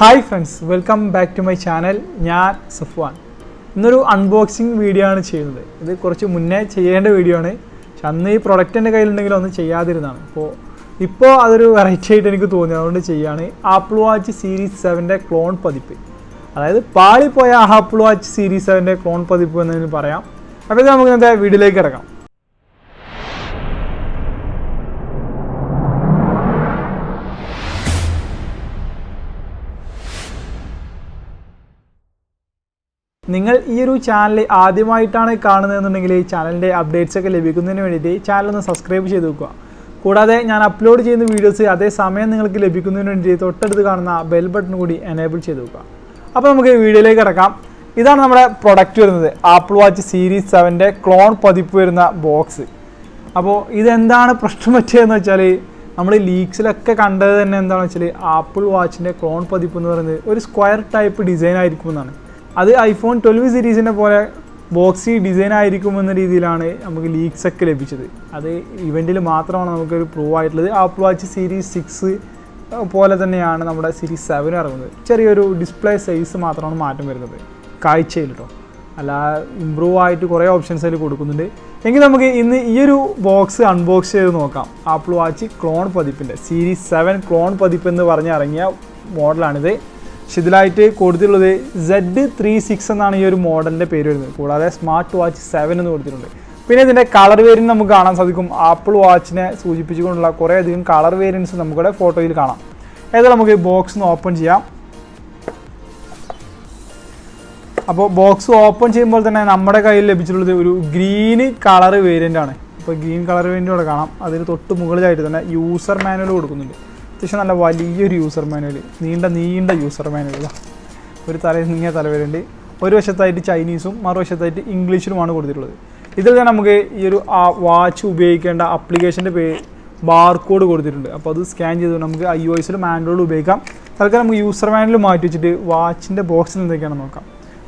Hi friends, welcome back to my channel. ഞാൻ സഫ്വാൻ. ഇന്നൊരു unboxing video ആണ് ചെയ്യുന്നത്. ഇത് കുറച്ച് മുന്നേ ചെയ്യേണ്ട വീഡിയോ ആണ്. പക്ഷെ അന്ന് ഈ പ്രൊഡക്റ്റ് എൻ്റെ കയ്യിലുണ്ടെങ്കിലും ഒന്നും ചെയ്യാതിരുന്നതാണ്. ഇപ്പോൾ അതൊരു വെറൈറ്റി ആയിട്ട് എനിക്ക് തോന്നി, അതുകൊണ്ട് ചെയ്യുകയാണ്. ആപ്പിൾ വാച്ച് സീരീസ് 7ൻ്റെ ക്ലോൺ പതിപ്പ്, അതായത് പാളിപ്പോയ ആപ്പിൾ വാച്ച് സീരീസ് 7ൻ്റെ ക്ലോൺ പതിപ്പ് എന്നതിന് പറയാം. അപ്പോൾ നമുക്ക് ഇന്നത്തെ വീഡിയോയിലേക്ക് കിടക്കാം. നിങ്ങൾ ഈ ഒരു ചാനൽ ആദ്യമായിട്ടാണ് കാണുന്നതെന്നുണ്ടെങ്കിൽ ഈ ചാനലിൻ്റെ അപ്ഡേറ്റ്സ് ഒക്കെ ലഭിക്കുന്നതിന് വേണ്ടിയിട്ട് ചാനലൊന്ന് സബ്സ്ക്രൈബ് ചെയ്ത് വെക്കുക. കൂടാതെ ഞാൻ അപ്ലോഡ് ചെയ്യുന്ന വീഡിയോസ് അതേ സമയം നിങ്ങൾക്ക് ലഭിക്കുന്നതിന് വേണ്ടി തൊട്ടടുത്ത് കാണുന്ന ബെൽ ബട്ടൺ കൂടി എനേബിൾ ചെയ്ത് വെക്കുക. അപ്പോൾ നമുക്ക് വീഡിയോയിലേക്ക് കിടക്കാം. ഇതാണ് നമ്മുടെ പ്രൊഡക്റ്റ് വരുന്നത്, ആപ്പിൾ വാച്ച് സീരീസ് 7ൻ്റെ ക്ലോൺ പതിപ്പ് വരുന്ന ബോക്സ്. അപ്പോൾ ഇതെന്താണ് പ്രശ്നം പറ്റിയതെന്ന് വെച്ചാൽ, നമ്മൾ ലീക്സിലൊക്കെ കണ്ടത് തന്നെ എന്താണെന്ന് വെച്ചാൽ, ആപ്പിൾ വാച്ചിൻ്റെ ക്ലോൺ പതിപ്പ് എന്ന് പറയുന്നത് ഒരു സ്ക്വയർ ടൈപ്പ് ഡിസൈൻ ആയിരിക്കുമെന്നാണ്. അത് ഐഫോൺ 12 സീരീസിനെ പോലെ ബോക്സി ഡിസൈൻ ആയിരിക്കുമെന്ന രീതിയിലാണ് നമുക്ക് ലീക്സ് ഒക്കെ ലഭിച്ചത്. അത് ഇവൻറ്റിൽ മാത്രമാണ് നമുക്കൊരു പ്രൂവ് ആയിട്ടുള്ളത്. ആപ്പിൾ വാച്ച് സീരീസ് 6 പോലെ തന്നെയാണ് നമ്മുടെ സീരീസ് 7 ഇറങ്ങുന്നത്. ചെറിയൊരു ഡിസ്പ്ലേ സൈസ് മാത്രമാണ് മാറ്റം വരുന്നത് കാഴ്ചയിൽ കേട്ടോ, അല്ല ഇമ്പ്രൂവ് ആയിട്ട് കുറേ ഓപ്ഷൻസ് അതിൽ കൊടുക്കുന്നുണ്ട്. എങ്കിൽ നമുക്ക് ഇന്ന് ഈ ഒരു ബോക്സ് അൺബോക്സ് ചെയ്ത് നോക്കാം. ആപ്പിൾ വാച്ച് ക്ലോൺ പതിപ്പിൻ്റെ സീരീസ് 7 ക്ലോൺ പതിപ്പ് എന്ന് പറഞ്ഞ് ഇറങ്ങിയ മോഡലാണിത്. ഇതിലായിട്ട് കൊടുത്തിട്ടുള്ളത് Z36 എന്നാണ് ഈ ഒരു മോഡലിൻ്റെ പേര് വരുന്നത്. കൂടാതെ സ്മാർട്ട് വാച്ച് 7 എന്ന് കൊടുത്തിട്ടുണ്ട്. പിന്നെ ഇതിൻ്റെ കളർ വേരിയൻറ്റ് നമുക്ക് കാണാൻ സാധിക്കും. ആപ്പിൾ വാച്ചിനെ സൂചിപ്പിച്ചുകൊണ്ടുള്ള കുറേ അധികം കളർ വേരിയൻറ്റ്സ് നമുക്കിവിടെ ഫോട്ടോയിൽ കാണാം. ഏതായാലും നമുക്ക് ബോക്സ് ഒന്ന് ഓപ്പൺ ചെയ്യാം. അപ്പോൾ ബോക്സ് ഓപ്പൺ ചെയ്യുമ്പോൾ തന്നെ നമ്മുടെ കയ്യിൽ ലഭിച്ചിട്ടുള്ളത് ഒരു ഗ്രീൻ കളർ വേരിയൻ്റ് ആണ്. അപ്പോൾ ഗ്രീൻ കളർ വേരിയൻ്റ് ഇവിടെ കാണാം. അതിന് തൊട്ട് മുകളിലായിട്ട് തന്നെ യൂസർ മാനുവൽ കൊടുക്കുന്നുണ്ട്. അത്യാവശ്യം നല്ല വലിയൊരു യൂസർ മാനുവൽ, നീണ്ട യൂസർ മാനുവൽ. ഒരു നീങ്ങിയ തലവരുണ്ട്. ഒരു വശത്തായിട്ട് ചൈനീസും മറുവശത്തായിട്ട് ഇംഗ്ലീഷിലുമാണ് കൊടുത്തിട്ടുള്ളത്. ഇതിൽ തന്നെ നമുക്ക് ഈ ഒരു വാച്ച് ഉപയോഗിക്കേണ്ട ആപ്ലിക്കേഷൻ്റെ ബാർകോഡ് കൊടുത്തിട്ടുണ്ട്. അപ്പോൾ അത് സ്കാൻ ചെയ്ത് നമുക്ക് iOS-ലും ആൻഡ്രോയിഡിലും ഉപയോഗിക്കാം. തൽക്കാലം നമുക്ക് യൂസർ മാനുവൽ മാറ്റി വെച്ചിട്ട് വാച്ചിൻ്റെ ബോക്സിൽ എന്തൊക്കെയാണെന്ന് നോക്കാം.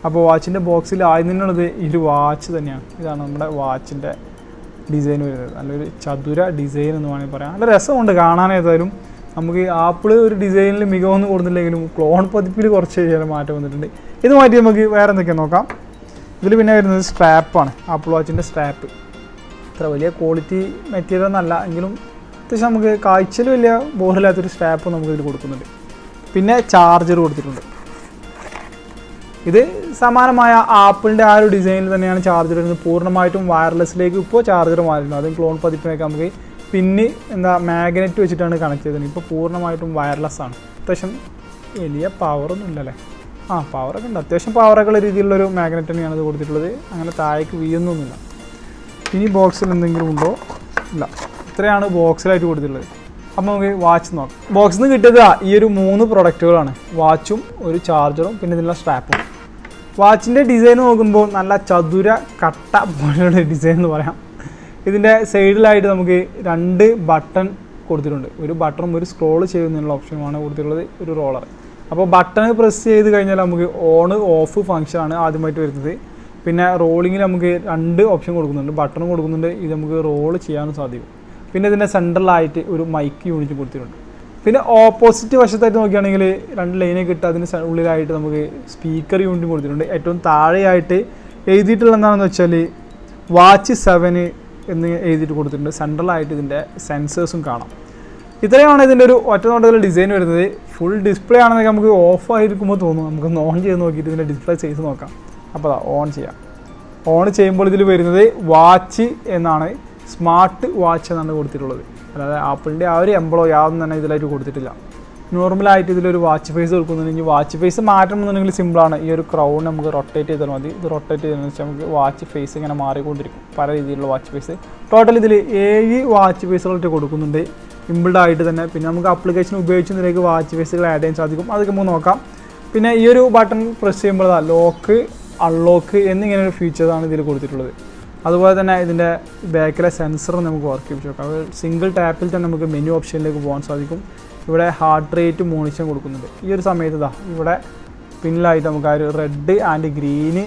അപ്പോൾ വാച്ചിൻ്റെ ബോക്സിൽ ആദ്യം തന്നെയുള്ളത് ഈ ഒരു വാച്ച് തന്നെയാണ്. ഇതാണ് നമ്മുടെ വാച്ചിൻ്റെ ഡിസൈൻ വരുന്നത്. നല്ലൊരു ചതുര ഡിസൈൻ എന്ന് വേണമെങ്കിൽ പറയാം. നല്ല രസമുണ്ട് കാണാനേതായാലും. നമുക്ക് ആപ്പിൾ ഒരു ഡിസൈനിൽ മികവൊന്നും കൊടുത്തില്ലെങ്കിലും ക്ലോൺ പതിപ്പിൽ കുറച്ച് ചില മാറ്റം വന്നിട്ടുണ്ട്. ഇത് മാറ്റി നമുക്ക് വേറെ എന്തൊക്കെയാണ് നോക്കാം. ഇതിൽ പിന്നെ വരുന്നത് സ്ട്രാപ്പാണ്, ആപ്പിൾ വാച്ചിൻ്റെ സ്ട്രാപ്പ്. അത്ര വലിയ ക്വാളിറ്റി മെറ്റീരിയൽ എന്നല്ല എങ്കിലും അത്യാവശ്യം നമുക്ക് കാഴ്ചയിൽ വലിയ ബോറില്ലാത്തൊരു സ്ട്രാപ്പ് നമുക്ക് ഇതിൽ കൊടുക്കുന്നുണ്ട്. പിന്നെ ചാർജർ കൊടുത്തിട്ടുണ്ട്. ഇത് സമാനമായ ആപ്പിളിൻ്റെ ആ ഒരു ഡിസൈനിൽ തന്നെയാണ് ചാർജർ വരുന്നത്. പൂർണ്ണമായിട്ടും വയർലെസ്സിലേക്ക് ഇപ്പോൾ ചാർജർ മാറിയിരുന്നു. അതും ക്ലോൺ പതിപ്പിനൊക്കെ നമുക്ക് പിന്നെ മാഗ്നറ്റ് വെച്ചിട്ടാണ് കണക്ട് ചെയ്തത്. ഇപ്പോൾ പൂർണ്ണമായിട്ടും വയർലെസ് ആണ്. അത്യാവശ്യം വലിയ പവറൊന്നും ഇല്ലല്ലേ, പവറൊക്കെ ഉണ്ട്. അത്യാവശ്യം പവറൊക്കെ ഉള്ള രീതിയിലുള്ളൊരു മാഗ്നറ്റ് തന്നെയാണ് ഇത് കൊടുത്തിട്ടുള്ളത്. അങ്ങനെ താഴേക്ക് വീഴുന്നൊന്നുമില്ല. ഇനി ബോക്സിൽ എന്തെങ്കിലും ഉണ്ടോ? ഇല്ല. ഇത്രയാണ് ബോക്സിലായിട്ട് കൊടുത്തിട്ടുള്ളത്. അപ്പോൾ നമുക്ക് വാച്ച് നോക്കാം. ബോക്സിൽ നിന്ന് കിട്ടിയത് ഈ ഒരു 3 പ്രൊഡക്റ്റുകളാണ്, വാച്ചും ഒരു ചാർജറും പിന്നെ ഇതിനുള്ള സ്ട്രാപ്പും. വാച്ചിൻ്റെ ഡിസൈൻ നോക്കുമ്പോൾ നല്ല ചതുര കട്ട പോലെയുള്ള ഡിസൈൻ എന്ന് പറയാം. ഇതിൻ്റെ സൈഡിലായിട്ട് നമുക്ക് 2 ബട്ടൺ കൊടുത്തിട്ടുണ്ട്. ഒരു ബട്ടണും ഒരു സ്ക്രോൾ ചെയ്യുന്നതിനുള്ള ഓപ്ഷനുമാണ് കൊടുത്തിട്ടുള്ളത്, ഒരു റോളർ. അപ്പോൾ ബട്ടൺ പ്രസ് ചെയ്ത് കഴിഞ്ഞാൽ നമുക്ക് ഓൺ ഓഫ് ഫംഗ്ഷനാണ് ആദ്യമായിട്ട് വരുന്നത്. പിന്നെ റോളിങ്ങിൽ നമുക്ക് 2 ഓപ്ഷൻ കൊടുക്കുന്നുണ്ട്, ബട്ടണും കൊടുക്കുന്നുണ്ട്. ഇത് നമുക്ക് റോൾ ചെയ്യാനും സാധിക്കും. പിന്നെ ഇതിൻ്റെ സെൻട്രലായിട്ട് ഒരു മൈക്ക് യൂണിറ്റ് കൊടുത്തിട്ടുണ്ട്. പിന്നെ ഓപ്പോസിറ്റ് വശത്തായിട്ട് നോക്കുകയാണെങ്കിൽ 2 ലൈനൊക്കെ ഇട്ട് അതിന് ഉള്ളിലായിട്ട് നമുക്ക് സ്പീക്കർ യൂണിറ്റ് കൊടുത്തിട്ടുണ്ട്. ഏറ്റവും താഴെയായിട്ട് എഴുതിയിട്ടുള്ള എന്താണെന്ന് വെച്ചാൽ വാച്ച് 7 എന്ന് എഴുതിയിട്ട് കൊടുത്തിട്ടുണ്ട്. സെൻട്രലായിട്ട് ഇതിൻ്റെ സെൻസേഴ്സും കാണാം. ഇത്രയാണ് ഇതിൻ്റെ ഒരു ഒറ്റ നോട്ടത്തിൽ ഡിസൈൻ വരുന്നത്. ഫുൾ ഡിസ്പ്ലേ ആണെന്നൊക്കെ നമുക്ക് ഓഫ് ആയിരിക്കുമ്പോൾ തോന്നും. നമുക്കൊന്ന് ഓൺ ചെയ്ത് നോക്കിയിട്ട് ഇതിൻ്റെ ഡിസ്പ്ലേ സൈസ് നോക്കാം. അപ്പോൾ ഓൺ ചെയ്യാം. ഓൺ ചെയ്യുമ്പോൾ ഇതിൽ വരുന്നത് വാച്ച് എന്നാണ്, സ്മാർട്ട് വാച്ച് എന്നാണ് കൊടുത്തിട്ടുള്ളത്. അതായത് ആപ്പിളിൻ്റെ ആ ഒരു എംബ്ലോ യാതൊന്നും തന്നെ ഇതിലായിട്ട് കൊടുത്തിട്ടില്ല. നോർമലായിട്ട് ഇതിലൊരു വാച്ച് ഫേസ് കൊടുക്കുന്നുണ്ടെങ്കിൽ വാച്ച് ഫേസ് മാറ്റണമെന്നുണ്ടെങ്കിൽ സിമ്പിളാണ്. ഈ ഒരു ക്രൗൺ നമുക്ക് റൊട്ടേറ്റ് ചെയ്താൽ മതി. ഇത് റൊട്ടേറ്റ് ചെയ്തതെന്ന് വെച്ചാൽ നമുക്ക് വാച്ച് ഫേസ് ഇങ്ങനെ മാറിക്കൊണ്ടിരിക്കും, പല രീതിയിലുള്ള വാച്ച് ഫേസ്. ടോട്ടൽ ഇതിൽ 7 വാച്ച് ഫേസുകളായിട്ട് കൊടുക്കുന്നുണ്ട് ഇമ്പിൾഡായിട്ട് തന്നെ. പിന്നെ നമുക്ക് ആപ്ലിക്കേഷൻ ഉപയോഗിച്ചതിലേക്ക് വാച്ച് ഫേസുകൾ ആഡ് ചെയ്യാൻ സാധിക്കും. അതൊക്കെ നമുക്ക് നോക്കാം. പിന്നെ ഈ ഒരു ബട്ടൺ പ്രസ് ചെയ്യുമ്പോൾ ലോക്ക്, അൺലോക്ക് എന്നിങ്ങനെ ഒരു ഫീച്ചേഴ്സാണ് ഇതിൽ കൊടുത്തിട്ടുള്ളത്. അതുപോലെ തന്നെ ഇതിൻ്റെ ബാക്കിലെ സെൻസർ നമുക്ക് വർക്ക് ചെയ്യിച്ച് നോക്കാം. സിംഗിൾ ടാപ്പിൽ തന്നെ നമുക്ക് മെനു ഓപ്ഷനിലേക്ക് പോകാൻ സാധിക്കും. ഇവിടെ ഹാർട്ട് റേറ്റ് മോണിറ്റർ കൊടുക്കുന്നുണ്ട്. ഈ ഒരു സമയത്ത് ഇവിടെ പിന്നിലായിട്ട് നമുക്ക് ആ ഒരു red and green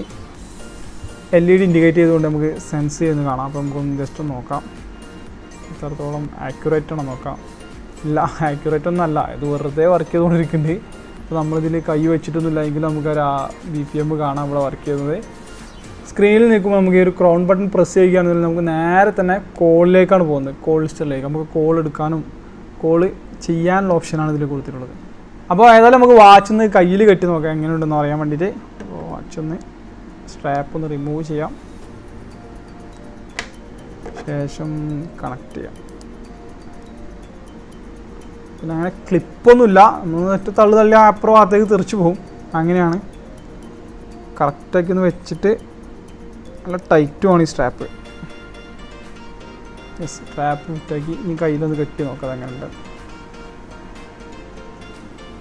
LED indicate ചെയ്തുകൊണ്ട് നമുക്ക് സെൻസ് ചെയ്യുന്നത് കാണാം. അപ്പോൾ നമുക്കൊന്ന് ജസ്റ്റ് ഒന്ന് നോക്കാം എത്രത്തോളം ആക്യുറേറ്റ് ആണോ നോക്കാം. ഇല്ല, ആക്യുറേറ്റ് ഒന്നും അല്ല, ഇത് വെറുതെ വർക്ക് ചെയ്തുകൊണ്ടിരിക്കുന്നുണ്ട്. അപ്പോൾ നമ്മളിതിൽ കൈ വെച്ചിട്ടൊന്നുമില്ല എങ്കിലും നമുക്കൊരു BPM കാണാം ഇവിടെ വർക്ക് ചെയ്യുന്നത്. സ്ക്രീനിൽ നിൽക്കുമ്പോൾ നമുക്ക് ഈ ഒരു ക്രൗൺ ബട്ടൺ പ്രസ് ചെയ്യുകയാണെങ്കിൽ നമുക്ക് നേരെ തന്നെ കോളിലേക്കാണ് പോകുന്നത്, കോൾ ലിസ്റ്റിലേക്ക്. നമുക്ക് കോൾ എടുക്കാനും കോൾ ചെയ്യാനുള്ള ഓപ്ഷനാണ് ഇതിൽ കൊടുത്തിട്ടുള്ളത്. അപ്പോൾ ഏതായാലും നമുക്ക് വാച്ച് ഒന്ന് കയ്യിൽ കെട്ടി നോക്കാം എങ്ങനെയുണ്ടെന്ന് അറിയാൻ വേണ്ടിയിട്ട്. വാച്ച് ഒന്ന് സ്ട്രാപ്പ് ഒന്ന് റിമൂവ് ചെയ്യാം, ശേഷം കണക്ട് ചെയ്യാം. പിന്നെ അങ്ങനെ ക്ലിപ്പൊന്നുമില്ല, നമ്മൾ ഒറ്റ തള്ളി അപ്പുറം ഭാഗത്തേക്ക് തെറിച്ച് പോകും. അങ്ങനെയാണ് കറക്റ്റാക്കി ഒന്ന് വെച്ചിട്ട് നല്ല ടൈറ്റുമാണ് ഈ സ്ട്രാപ്പ്. സ്ട്രാപ്പ് വിറ്റാക്കി ഇനി കയ്യിലൊന്ന് കെട്ടി നോക്കാം അങ്ങനെയുണ്ട്.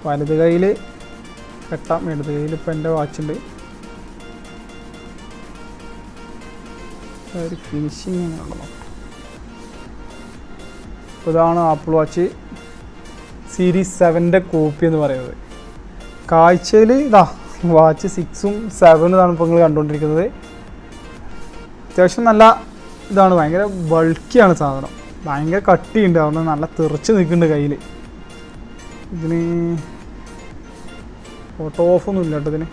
വലത് കയ്യിൽ കെട്ടാം, ഇടത് കയ്യിൽ ഇപ്പം എൻ്റെ വാച്ചുണ്ട്. ഒരു ഫിനിഷിങ് എങ്ങനെയുണ്ട് നോക്കാം. അപ്പോൾ ഇതാണ് ആപ്പിൾ വാച്ച് സീരീസ് 7ൻ്റെ കോപ്പി എന്ന് പറയുന്നത്. കാഴ്ചയിൽ ഇതാ വാച്ച് 6ഉം 7ഉം ഇതാണ് ഇപ്പോൾ നിങ്ങൾ കണ്ടുകൊണ്ടിരിക്കുന്നത്. അത്യാവശ്യം നല്ല ഇതാണ്, ഭയങ്കര ബൾക്കിയാണ് സാധനം, ഭയങ്കര കട്ടിയുണ്ട്, അവിടെ നല്ല തെറിച്ച് നിൽക്കുന്നുണ്ട് കയ്യിൽ. ഇതിന് ഫോട്ടോ ഓഫൊന്നും ഇല്ല കേട്ടോ ഇതിന്.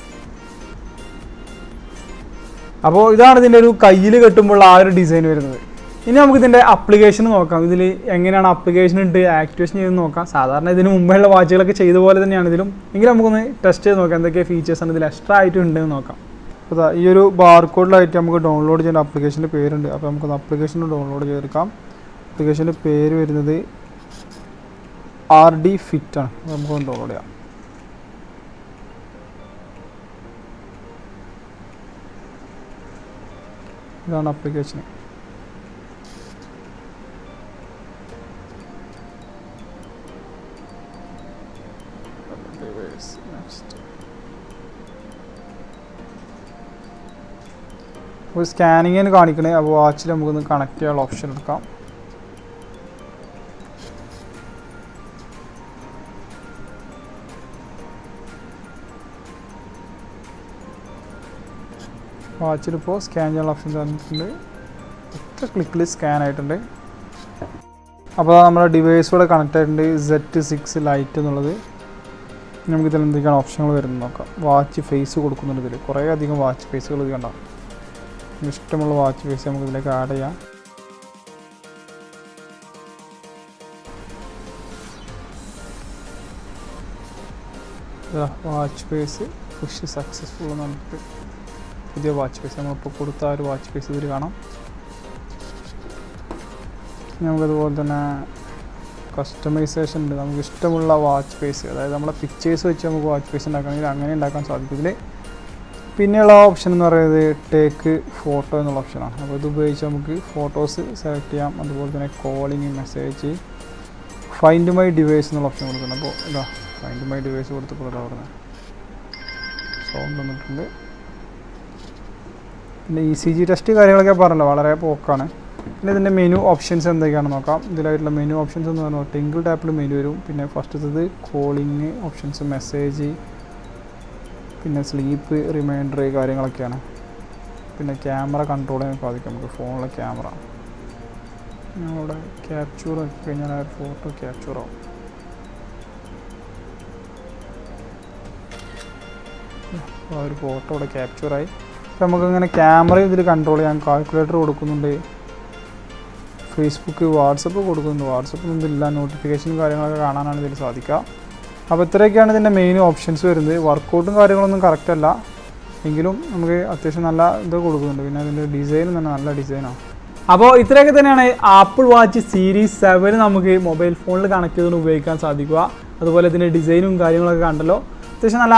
അപ്പോൾ ഇതാണ് ഇതിൻ്റെ ഒരു കയ്യിൽ കെട്ടുമ്പോൾ ആ ഒരു ഡിസൈൻ വരുന്നത്. ഇനി നമുക്ക് ഇതിൻ്റെ അപ്ലിക്കേഷൻ നോക്കാം. ഇതിൽ എങ്ങനെയാണ് അപ്ലിക്കേഷൻ ഉണ്ട് ആക്ടിവേഷൻ ചെയ്ത് നോക്കാം. സാധാരണ ഇതിന് മുമ്പേയുള്ള വാച്ചുകളൊക്കെ ചെയ്ത പോലെ തന്നെയാണ് ഇതിലും, എങ്കിലും നമുക്കൊന്ന് ടെസ്റ്റ് ചെയ്ത് നോക്കാം എന്തൊക്കെ ഫീച്ചേഴ്സാണ് ഇതിൽ എക്സ്ട്രാ ആയിട്ട് ഉണ്ടെന്ന് നോക്കാം. അപ്പോൾ ഈ ഒരു ബാർകോഡിലായിട്ട് നമുക്ക് ഡൗൺലോഡ് ചെയ്യേണ്ട അപ്ലിക്കേഷൻ്റെ പേരുണ്ട്. അപ്പോൾ നമുക്കൊന്ന് അപ്ലിക്കേഷൻ ഡൗൺലോഡ് ചെയ്തെടുക്കാം. അപ്ലിക്കേഷൻ്റെ പേര് വരുന്നത് RD Fit ആണ്. നമുക്കൊന്ന് ഡൗൺലോഡ് ചെയ്യാം. ഇതാണ് അപ്ലിക്കേഷൻ. അപ്പോൾ സ്കാനിങ്ങിന് കാണിക്കണേ. അപ്പോൾ വാച്ചിൽ നമുക്കൊന്ന് കണക്ട് ചെയ്യാനുള്ള ഓപ്ഷൻ എടുക്കാം. വാച്ചിലിപ്പോൾ സ്കാൻ ചെയ്യാനുള്ള ഓപ്ഷൻ തന്നിട്ടുണ്ട്. ഒറ്റ ക്ലിക്കിൽ സ്കാൻ ആയിട്ടുണ്ട്. അപ്പോൾ നമ്മുടെ ഡിവൈസ് കൂടെ കണക്ട് ആയിട്ടുണ്ട്, Z6 ലൈറ്റ് എന്നുള്ളത്. നമുക്കിതിൽ എന്തൊക്കെയാണ് ഓപ്ഷനുകൾ വരുന്നത് നോക്കാം. വാച്ച് ഫേസ് കൊടുക്കുന്നുണ്ട് ഇതിൽ, കുറേ അധികം വാച്ച് ഫേസുകൾ ഇത് കണ്ടാം. ഇഷ്ടമുള്ള വാച്ച് ഫേസ് നമുക്ക് ഇതിലേക്ക് ആഡ് ചെയ്യാം. വാച്ച് ഫേസ് പുഷ് സക്സസ്ഫുൾ എന്ന് പറഞ്ഞിട്ട് പുതിയ വാച്ച് ഫേസ് നമ്മളിപ്പോൾ കൊടുത്ത ആ ഒരു വാച്ച് ഫേസ് ഇതിൽ കാണാം. നമുക്കതുപോലെ തന്നെ കസ്റ്റമൈസേഷൻ ഉണ്ട്. നമുക്ക് ഇഷ്ടമുള്ള വാച്ച് ഫേസ്, അതായത് നമ്മളെ പിക്ചേഴ്സ് വെച്ച് നമുക്ക് വാച്ച് ഫേസ് ഉണ്ടാക്കണമെങ്കിൽ അങ്ങനെ ഉണ്ടാക്കാൻ സാധിക്കും ഇതിൽ. പിന്നെയുള്ള ഓപ്ഷൻ എന്ന് പറയുന്നത് ടേക്ക് ഫോട്ടോ എന്നുള്ള ഓപ്ഷനാണ്. അപ്പോൾ ഇത് ഉപയോഗിച്ച് നമുക്ക് ഫോട്ടോസ് സെലക്ട് ചെയ്യാം. അതുപോലെ തന്നെ calling, message, find my device എന്നുള്ള ഓപ്ഷൻ കൊടുക്കണം. അപ്പോൾ ഇതാ ഫൈൻഡ് മൈ ഡിവൈസ് കൊടുത്തപ്പോൾ ഇതാ പറഞ്ഞത് സൗണ്ട് വന്നിട്ടുണ്ട്. പിന്നെ ECG ടെസ്റ്റ് കാര്യങ്ങളൊക്കെ പറഞ്ഞല്ലോ, വളരെ പോക്കാണ്. പിന്നെ ഇതിൻ്റെ മെനു ഓപ്ഷൻസ് എന്തൊക്കെയാണെന്ന് നോക്കാം. ഇതിലായിട്ടുള്ള മെനു ഓപ്ഷൻസ് എന്ന് പറഞ്ഞാൽ ടിങ്കിൾ ടാപ്പിൽ മെനു വരും. പിന്നെ ഫസ്റ്റത്തത് കോളിങ് ഓപ്ഷൻസ്, മെസ്സേജ്, പിന്നെ സ്ലീപ്പ്, റിമൈൻഡർ കാര്യങ്ങളൊക്കെയാണ്. പിന്നെ ക്യാമറ കൺട്രോൾ ചെയ്യാൻ സാധിക്കും നമുക്ക്, ഫോണിലെ ക്യാമറ. ഞങ്ങളുടെ ക്യാപ്ചർ ആക്കി കഴിഞ്ഞാൽ ആ ഫോട്ടോ ക്യാപ്ചർ ആവും. ആ ഒരു ഫോട്ടോ ഇവിടെ ക്യാപ്ചറായി. അപ്പോൾ നമുക്കങ്ങനെ ക്യാമറയും ഇതിൽ കൺട്രോൾ ചെയ്യാം. കാൽക്കുലേറ്റർ കൊടുക്കുന്നുണ്ട്, ഫേസ്ബുക്ക്, വാട്സപ്പ് കൊടുക്കുന്നുണ്ട്. വാട്സപ്പൊന്നും ഇതില്ല, നോട്ടിഫിക്കേഷൻ കാര്യങ്ങളൊക്കെ കാണാനാണ് ഇതിൽ സാധിക്കുക. അപ്പോൾ ഇത്രയൊക്കെയാണ് ഇതിൻ്റെ മെയിൻ ഓപ്ഷൻസ് വരുന്നത്. വർക്കൗട്ടും കാര്യങ്ങളൊന്നും കറക്റ്റ് അല്ല, എങ്കിലും നമുക്ക് അത്യാവശ്യം നല്ല ഇത് കൊടുക്കുന്നുണ്ട്. പിന്നെ അതിൻ്റെ ഡിസൈനും തന്നെ നല്ല ഡിസൈനാണ്. അപ്പോൾ ഇത്രയൊക്കെ തന്നെയാണ് ആപ്പിൾ വാച്ച് സീരീസ് 7 നമുക്ക് മൊബൈൽ ഫോണിൽ കണക്ട് ചെയ്തുകൊണ്ട് ഉപയോഗിക്കാൻ സാധിക്കുക. അതുപോലെ ഇതിൻ്റെ ഡിസൈനും കാര്യങ്ങളൊക്കെ കണ്ടല്ലോ. അത്യാവശ്യം നല്ല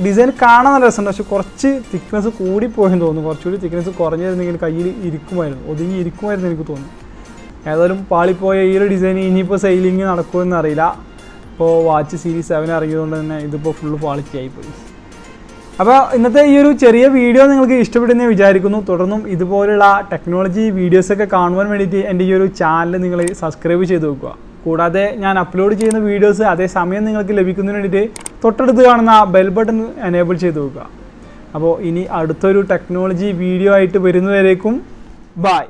ഡിസൈൻ കാണാൻ നല്ല രസമുണ്ട്, പക്ഷേ കുറച്ച് തിക്നെസ് കൂടിപ്പോയെന്ന് തോന്നുന്നു. കുറച്ചുകൂടി തിക്നെസ് കുറഞ്ഞിരുന്നെങ്കിൽ കയ്യിൽ ഇരിക്കുമായിരുന്നു, ഒതുങ്ങി ഇരിക്കുമായിരുന്നു എനിക്ക് തോന്നുന്നു. ഏതായാലും പാളിപ്പോയ ഈ ഒരു ഡിസൈൻ ഇനിയിപ്പോൾ സെയിലിംഗ് നടക്കുമെന്ന് അറിയില്ല. ഇപ്പോൾ വാച്ച് സീരീസ് 7 ഇറങ്ങിയതുകൊണ്ട് തന്നെ ഇതിപ്പോൾ ഫുള്ള് ക്വാളിറ്റി ആയിപ്പോയി. അപ്പോൾ ഇന്നത്തെ ഈ ഒരു ചെറിയ വീഡിയോ നിങ്ങൾക്ക് ഇഷ്ടപ്പെടുമെന്ന് വിചാരിക്കുന്നു. തുടർന്നും ഇതുപോലുള്ള ടെക്നോളജി വീഡിയോസൊക്കെ കാണുവാൻ വേണ്ടിയിട്ട് എൻ്റെ ഈ ഒരു ചാനൽ നിങ്ങൾ സബ്സ്ക്രൈബ് ചെയ്ത് വെക്കുക. കൂടാതെ ഞാൻ അപ്ലോഡ് ചെയ്യുന്ന വീഡിയോസ് അതേസമയം നിങ്ങൾക്ക് ലഭിക്കുന്നതിന് വേണ്ടിയിട്ട് തൊട്ടടുത്ത് കാണുന്ന ബെൽ ബട്ടൺ എനേബിൾ ചെയ്ത് വെക്കുക. അപ്പോൾ ഇനി അടുത്തൊരു ടെക്നോളജി വീഡിയോ ആയിട്ട് വരുന്നവരേക്കും ബൈ.